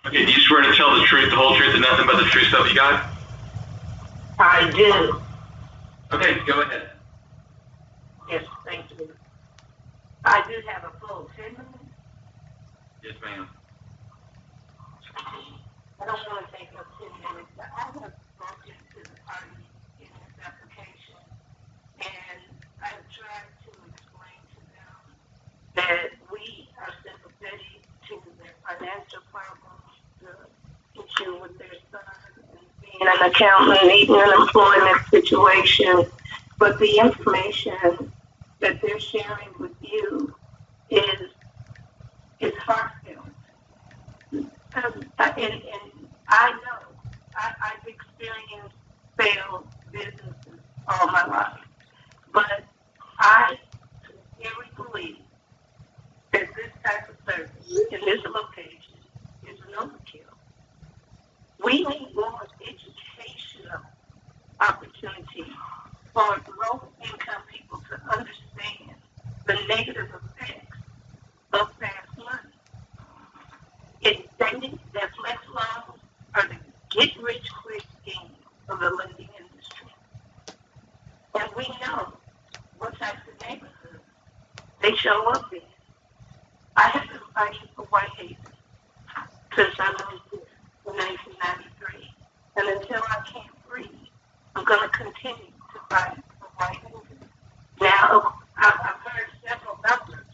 Okay, do you swear to tell the truth, the whole truth, and nothing but the true stuff you got? I do. Okay, go ahead. Yes, thank you. I do have a full 10 minutes. Yes, ma'am. I don't want to take up 10 minutes, but I have spoken to the party in this application, and I've tried to explain to them that we are sympathetic to their financial problems, the issue with their son, and being an accountant, needing an employment situation, but the information that they're sharing with you is heartfelt. And I know I've experienced failed businesses all my life, but I sincerely believe that this type of service in this location is an overkill. We need more educational opportunity for low-income people to understand the negative effects of fast money. It's stated that flex loans are the get-rich-quick scheme of the lending industry. And we know what types of neighborhoods they show up in. I have been fighting for Whitehaven since I moved here in 1993. And until I can't breathe, I'm going to continue to fight for Whitehaven. Now, I've heard several numbers,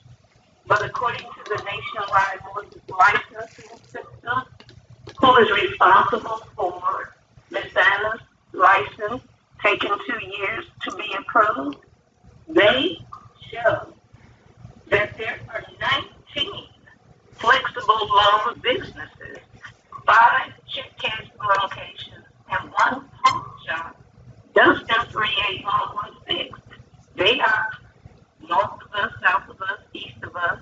but according to the nationwide mortgage licensing system, who is responsible for Ms. Anna's license taking 2 years to be approved, they show that there are 19 flexible loan businesses, 5 check cash locations, and 1 pawn shop, Dustin 38116. They are north of us, south of us, east of us,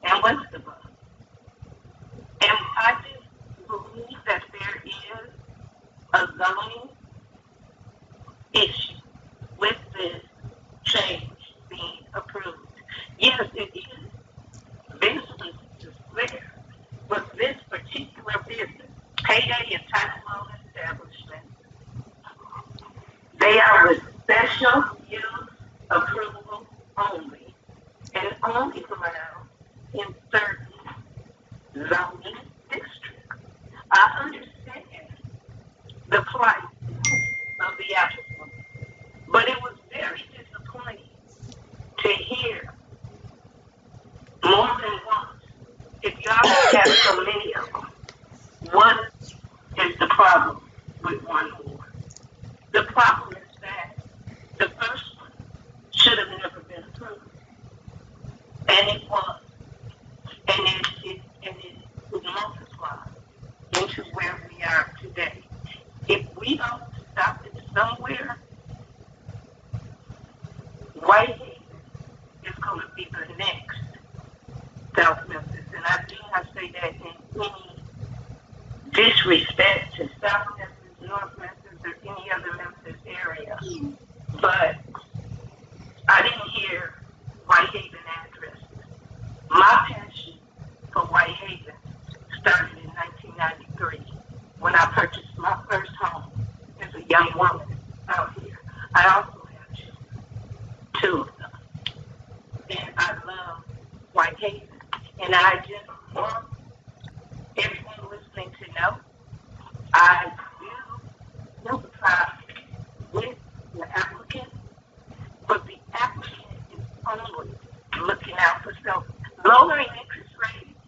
and west of us. And I just believe that there is a zoning issue with this change being approved. Yes, it is business is clear, but this particular business, payday and title loan establishment, they are with special use approval only, and only allowed in certain zoning districts. I understand the plight of the applicant, but it was very disappointing to hear more than once. If y'all have so many of them, what is the problem with one more? The problem is that the first one should have never been approved, and it was, and it was multiplied into where we are today. If we don't stop it somewhere, Whitehaven is going to be the next South Memphis, and I do not say that in any disrespect to South Memphis, North Memphis, or any other Memphis area, but I didn't hear Whitehaven addresses. My passion for Whitehaven started in 1993 when I purchased my first home as a young woman out here. I also have children, 2 of them, and I love Whitehaven. And I just want everyone listening to know I do sympathize with the applicant, but the applicant is only looking out for self. Lowering interest rates,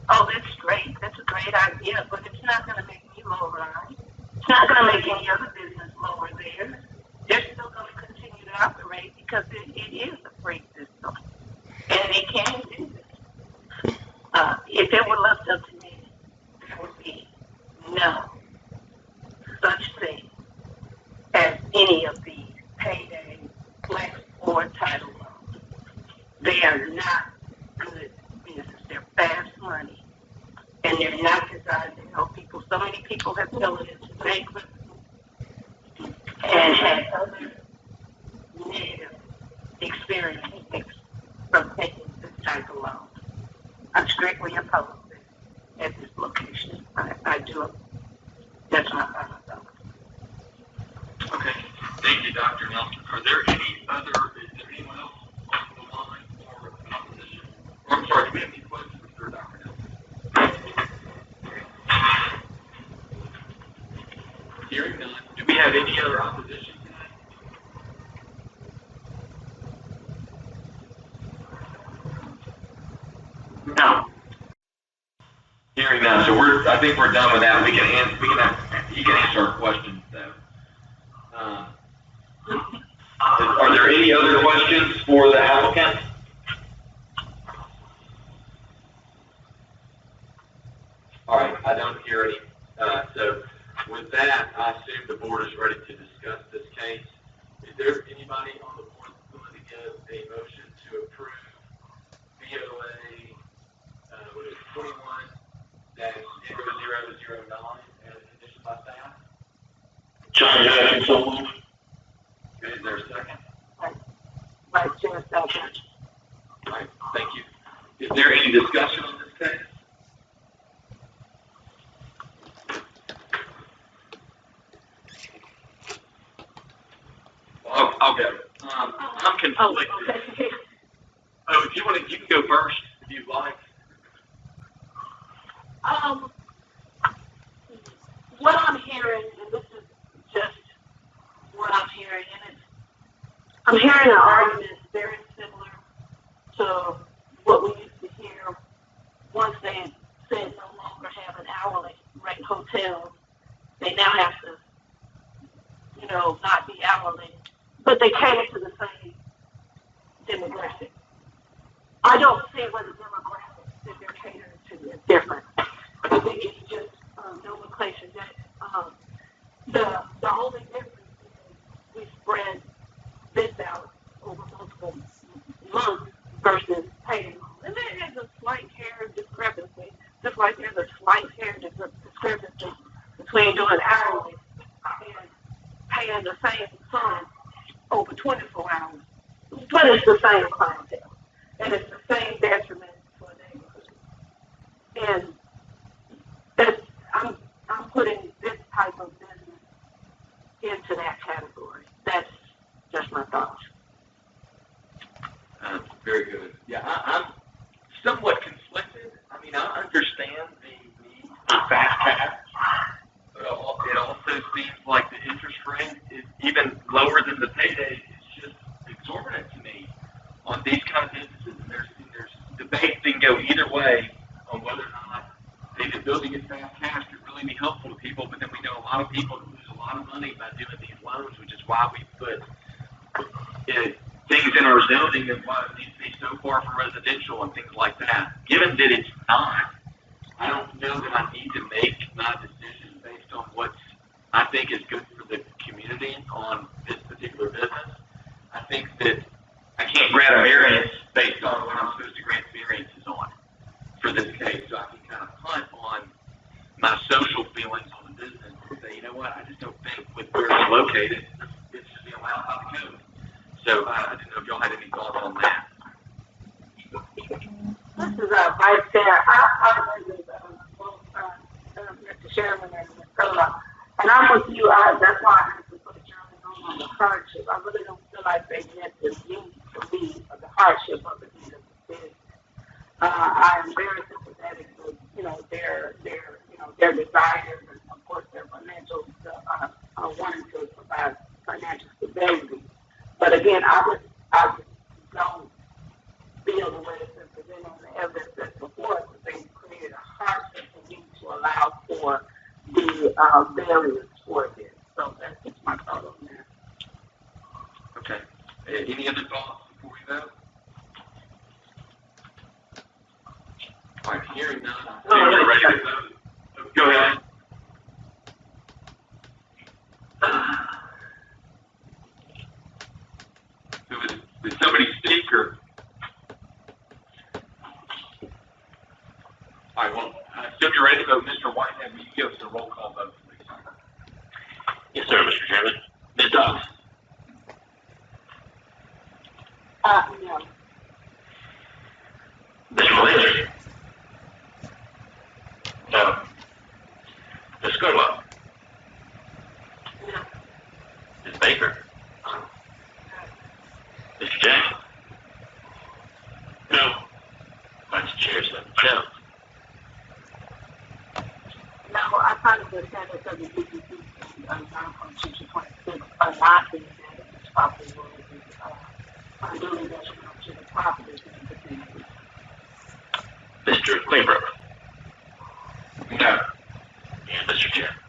oh, that's great. That's a great idea, but it's not going to make me lower mine. It's not going to make any other business lower theirs. They're still going to continue to operate because it is a free system, and they can do this. If it were left up to me, there would be no such thing as any of these payday, flex, or title loans. They are not good business. They're fast money, and they're not designed to help people. So many people have fallen into bankruptcy and had other negative experiences from taking this type of loan. I'm strictly opposed at this location. Hearing none, so I think we're done with that. You can answer our questions though. Are there any other questions for the applicant? All right, I don't hear any. So with that, I assume the board is ready to discuss this case. Is there anybody on the board willing to give a motion to approve BOA 21-0009 as conditioned by staff? John Jackson, so moved. Okay, is there a second? Vice Chair, second. All right, thank you. Is there any discussion on this case? Well, I'll go. I'm conflicted. Okay. Oh, if you want to, you can go first if you'd like. What I'm hearing, and this is just what I'm hearing, and I'm hearing an argument very similar to what we used to hear once they said no longer have an hourly rate hotel. They now have to, not be hourly, but they cater to the same demographic. I don't see what the demographic that they're catering to is different. I think it's just nomenclature that the only difference is we spread this out over multiple months versus paying. And there is a slight hair discrepancy, just like there's a slight hair discrepancy between doing hourly and paying the same sum over 24 hours. But it's the same clientele, and it's the same detriment for a neighborhood. And that's, I'm putting this type of business into that category. That's just my thoughts. Very good. Yeah, I'm somewhat conflicted. I mean, I understand the need for fast cash, but it also seems like the interest rate is even lower than the payday. It's just exorbitant to me on these kind of businesses. And there's debate that can go either way on whether or not the ability to get fast cash could really be helpful to people. But then we know a lot of people lose a lot of money by doing these loans, which is why we put things in our zoning and why it needs to be so far from residential and things like that. Given that it's not, I don't know that I need to make my decision based on what I think is good for the community on this particular business. I think that I can't grant a variance based on what I'm supposed to grant variances on for this case. So I can kind of punt on my social feelings on the business and say, you know what, I just don't think with where it's located, it should be allowed by the code. So I didn't know if y'all had any thoughts on that. This is Vice Chair. I agree with both Mr. Sherman and Ms. Cola. And I'm with you. That's why I have to put a German on the hardship. I really don't feel like they met the need for me of the hardship of the need of the city. I am very sympathetic with, their desires and of course their financial, wanting to provide financial stability. But again, I just don't feel the way it's been presented on the evidence that's before us that they created a hardship for me to allow for the variance for this. So that's just my thought on that. Okay. Any other thoughts before we vote? All right, hearing none. We're ready to vote. Go ahead. Did somebody speak or? All right, well, I assume you're ready to vote. Mr. Whitehead, will you give us a roll call vote, please? Yes, sir, Mr. Chairman. Ms. Dobbs? No. Mr. Malaysia? No. Ms. Scudwell? No. Ms. Baker? Mr. Jackson? No. Vice Chair said no. No, I kind of just said it because the DPC 9.2226 are not being added as property will be unduly detrimental to the property and the community. Mr. Cleanbrook? No. And Mr. Chair.